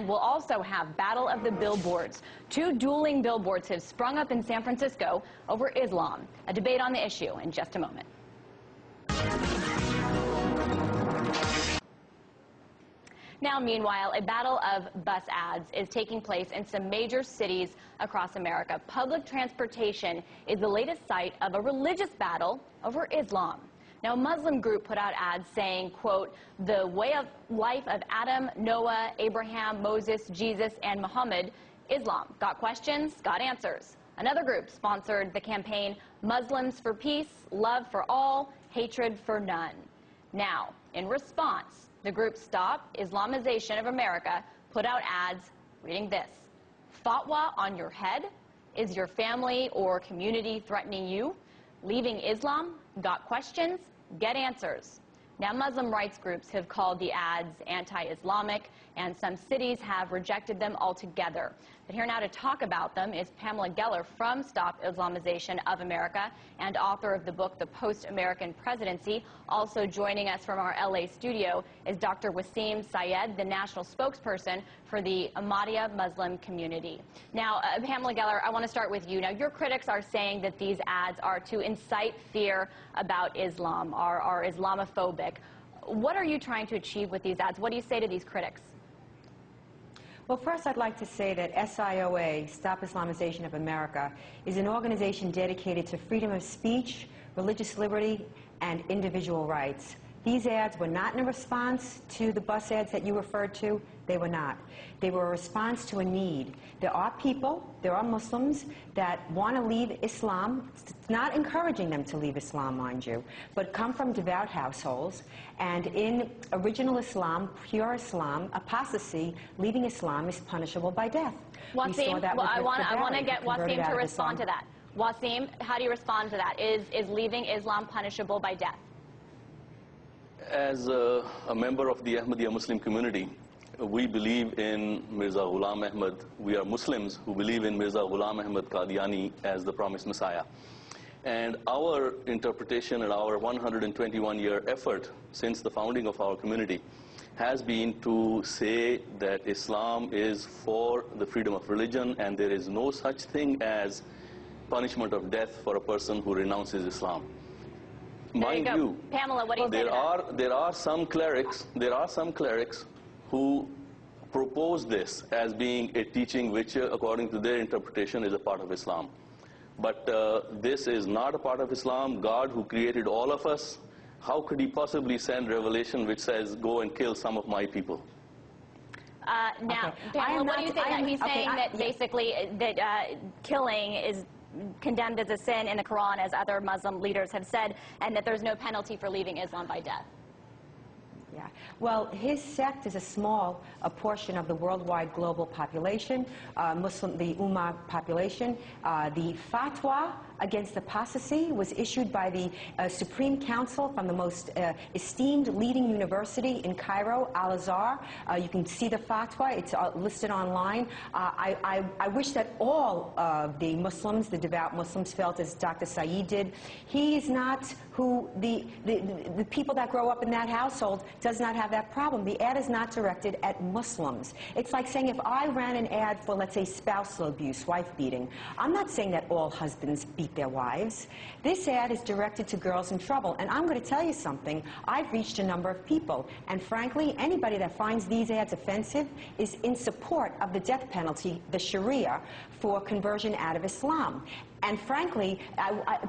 And we'll also have Battle of the Billboards. Two dueling billboards have sprung up in San Francisco over Islam. A debate on the issue in just a moment. Now, meanwhile, a battle of bus ads is taking place in some major cities across America. Public transportation is the latest site of a religious battle over Islam. Now, a Muslim group put out ads saying, quote, "The way of life of Adam, Noah, Abraham, Moses, Jesus, and Muhammad, Islam. Got questions, got answers." Another group sponsored the campaign, "Muslims for Peace, Love for All, Hatred for None." Now, in response, the group Stop Islamization of America put out ads reading this: "Fatwa on your head? Is your family or community threatening you? Leaving Islam? Got questions? Get answers." Now, Muslim rights groups have called the ads anti-Islamic, and some cities have rejected them altogether. But here now to talk about them is Pamela Geller from Stop Islamization of America and author of the book, The Post-American Presidency. Also joining us from our LA studio is Dr. Wasim Syed, the national spokesperson for the Ahmadiyya Muslim community. Now, Pamela Geller, I want to start with you. Now, your critics are saying that these ads are to incite fear about Islam, are Islamophobic. What are you trying to achieve with these ads? What do you say to these critics? Well, first I'd like to say that SIOA, Stop Islamization of America, is an organization dedicated to freedom of speech, religious liberty, and individual rights. These ads were not in a response to the bus ads that you referred to. They were not. They were a response to a need. There are people, there are Muslims that want to leave Islam. It's not encouraging them to leave Islam, mind you, but come from devout households. And in original Islam, pure Islam, apostasy, leaving Islam is punishable by death. Wasim, well, I want to get Wasim to respond to that. Wasim, how do you respond to that? Is leaving Islam punishable by death? As a member of the Ahmadiyya Muslim community, we believe in Mirza Ghulam Ahmad. We are Muslims who believe in Mirza Ghulam Ahmad Qadiani as the promised Messiah. And our interpretation and our 121-year effort since the founding of our community has been to say that Islam is for the freedom of religion, and there is no such thing as punishment of death for a person who renounces Islam. Mind you, Pamela, what do you say to that? There are some clerics who propose this as being a teaching which, according to their interpretation, is a part of Islam. But this is not a part of Islam. God, who created all of us, how could he possibly send revelation which says, "Go and kill some of my people"? Now, Pamela, what do you think? He's saying that basically that killing is condemned as a sin in the Quran, as other Muslim leaders have said, and that there's no penalty for leaving Islam by death. Yeah. Well, his sect is a small portion of the worldwide global population, the Ummah population. The fatwa against apostasy was issued by the Supreme Council from the most esteemed leading university in Cairo, Al-Azhar. You can see the fatwa. It's listed online. I wish that all of the Muslims, the devout Muslims, felt as Dr. Saeed did. He is not who the people that grow up in that household does not have that problem. The ad is not directed at Muslims. It's like saying if I ran an ad for, let's say, spousal abuse, wife beating, I'm not saying that all husbands beat their wives. This ad is directed to girls in trouble. And I'm going to tell you something. I've reached a number of people. And frankly, anybody that finds these ads offensive is in support of the death penalty, the Sharia, for conversion out of Islam. And frankly,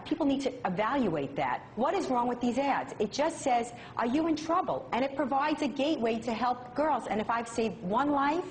people need to evaluate that. What is wrong with these ads? It just says, are you in trouble? And it provides a gateway to help girls. And if I've saved one life,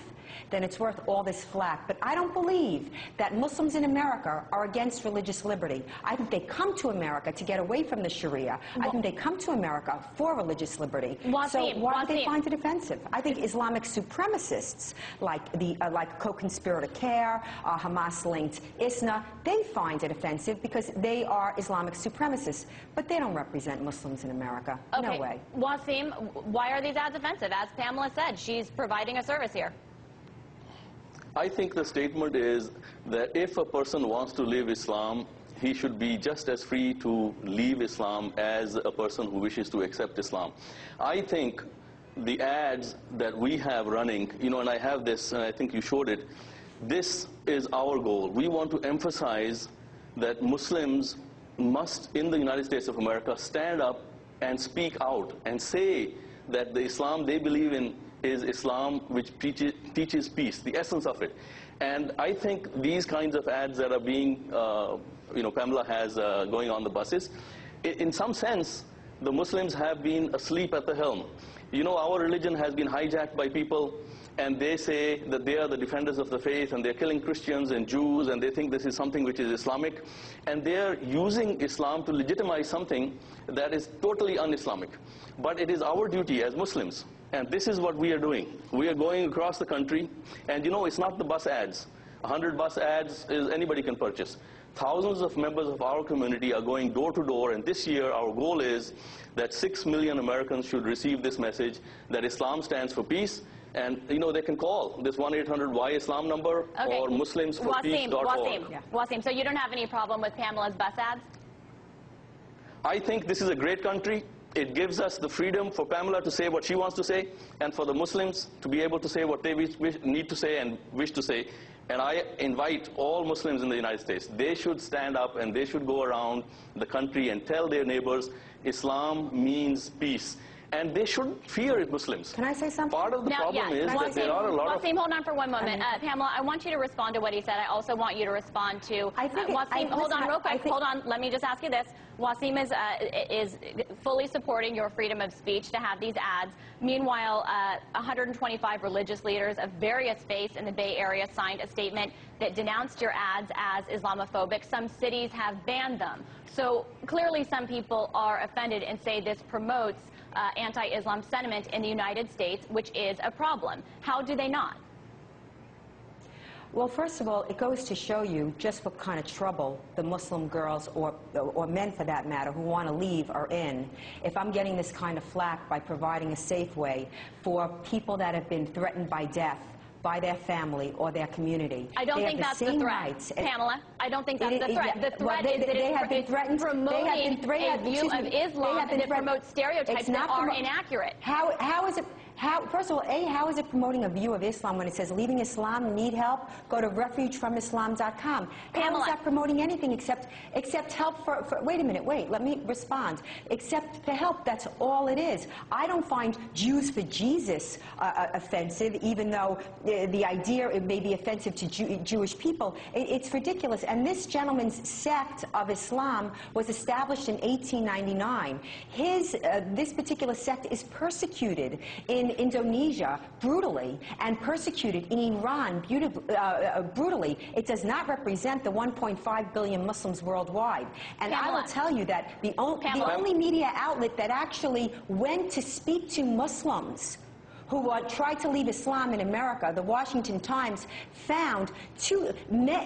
then it's worth all this flack. But I don't believe that Muslims in America are against religious liberty. I think they come to America to get away from the Sharia. I think they come to America for religious liberty. So why do they find it offensive? I think Islamic supremacists, like co-conspirator CARE, Hamas-linked ISNA, they find it offensive because they are Islamic supremacists. But they don't represent Muslims in America. Okay. No way. Wasim, why are these ads offensive? As Pamela said, she's providing a service here. I think the statement is that if a person wants to live Islam, he should be just as free to leave Islam as a person who wishes to accept Islam. I think the ads that we have running, and I have this, and I think you showed it, this is our goal. We want to emphasize that Muslims must, in the United States of America, stand up and speak out and say that the Islam they believe in is Islam which teaches peace, the essence of it. And I think these kinds of ads that are being, Pamela has going on the buses, in some sense, the Muslims have been asleep at the helm. Our religion has been hijacked by people, and they say that they are the defenders of the faith, and they're killing Christians and Jews, and they think this is something which is Islamic. And they're using Islam to legitimize something that is totally un-Islamic. But it is our duty as Muslims, and this is what we are doing. We are going across the country, and it's not the bus ads. 100 bus ads is anybody can purchase. Thousands of members of our community are going door to door, and this year our goal is that 6 million Americans should receive this message that Islam stands for peace. And they can call this 1-800-YISLAM number, okay, or muslimsforpeace.org. Wasim, so you don't have any problem with Pamela's bus ads? I think this is a great country. It gives us the freedom for Pamela to say what she wants to say, and for the Muslims to be able to say what they need to say and wish to say. And I invite all Muslims in the United States, they should stand up and they should go around the country and tell their neighbors, Islam means peace. And they shouldn't fear it, Muslims. Can I say something? Part of the problem is that there are a lot of... Wasim, hold on for one moment. Pamela, I want you to respond to what he said. I also want you to respond to... Wasim, hold on real quick. Hold on. Let me just ask you this. Wasim is fully supporting your freedom of speech to have these ads. Meanwhile, 125 religious leaders of various faiths in the Bay Area signed a statement that denounced your ads as Islamophobic. Some cities have banned them. So clearly some people are offended and say this promotes anti-Islam sentiment in the United States, which is a problem. How do they not? Well, first of all, it goes to show you just what kind of trouble the Muslim girls, or men for that matter, who want to leave are in. If I'm getting this kind of flack by providing a safe way for people that have been threatened by death, by their family or their community. I don't think that's the threat, Pamela. I don't think that's the threat. The threat is that it's promoting a view of Islam that promotes stereotypes that are inaccurate. How is it? First of all, how is it promoting a view of Islam when it says leaving Islam, need help, go to refugefromislam.com? How is that promoting anything except help for wait a minute, let me respond. Except for help, that's all it is. I don't find Jews for Jesus offensive, even though the idea it may be offensive to Jewish people. It's ridiculous. And this gentleman's sect of Islam was established in 1899. This particular sect is persecuted in Indonesia brutally and persecuted in Iran brutally. It does not represent the 1.5 billion Muslims worldwide. And Pamela, I will tell you that the only media outlet that actually went to speak to Muslims who tried to leave Islam in America, the Washington Times, found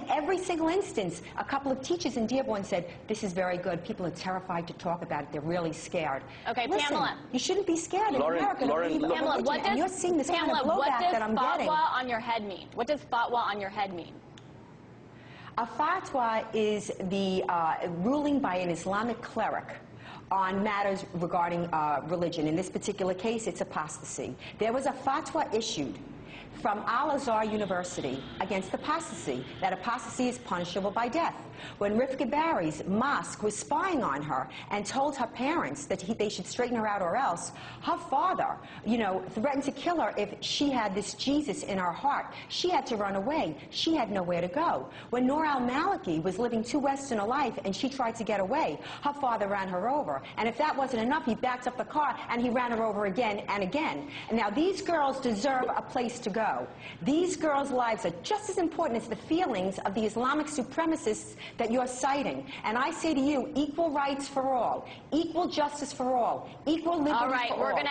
every single instance. A couple of teachers in Dearborn said, this is very good. People are terrified to talk about it. They're really scared. Okay, listen, Pamela. You shouldn't be scared in America. Pamela, what does, you're seeing this kind of blowback that I'm getting. Fatwa on your head mean? What does fatwa on your head mean? A fatwa is the ruling by an Islamic cleric on matters regarding religion. In this particular case, it's apostasy. There was a fatwa issued from Al-Azhar University against apostasy, that apostasy is punishable by death. When Rifka Bari's mosque was spying on her and told her parents that they should straighten her out or else, her father, threatened to kill her if she had this Jesus in her heart. She had to run away. She had nowhere to go. When Noor al-Maliki was living too Western a life and she tried to get away, her father ran her over. And if that wasn't enough, he backed up the car and he ran her over again and again. And now these girls deserve a place to go. These girls' lives are just as important as the feelings of the Islamic supremacists that you're citing. And I say to you, equal rights for all, equal justice for all, equal liberty for all. All right, we're gonna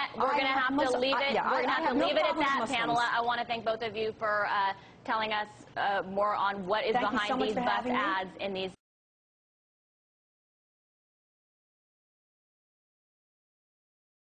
have to leave it. We're gonna have to leave it at that, Pamela. I want to thank both of you for telling us more on what is behind these bus ads in these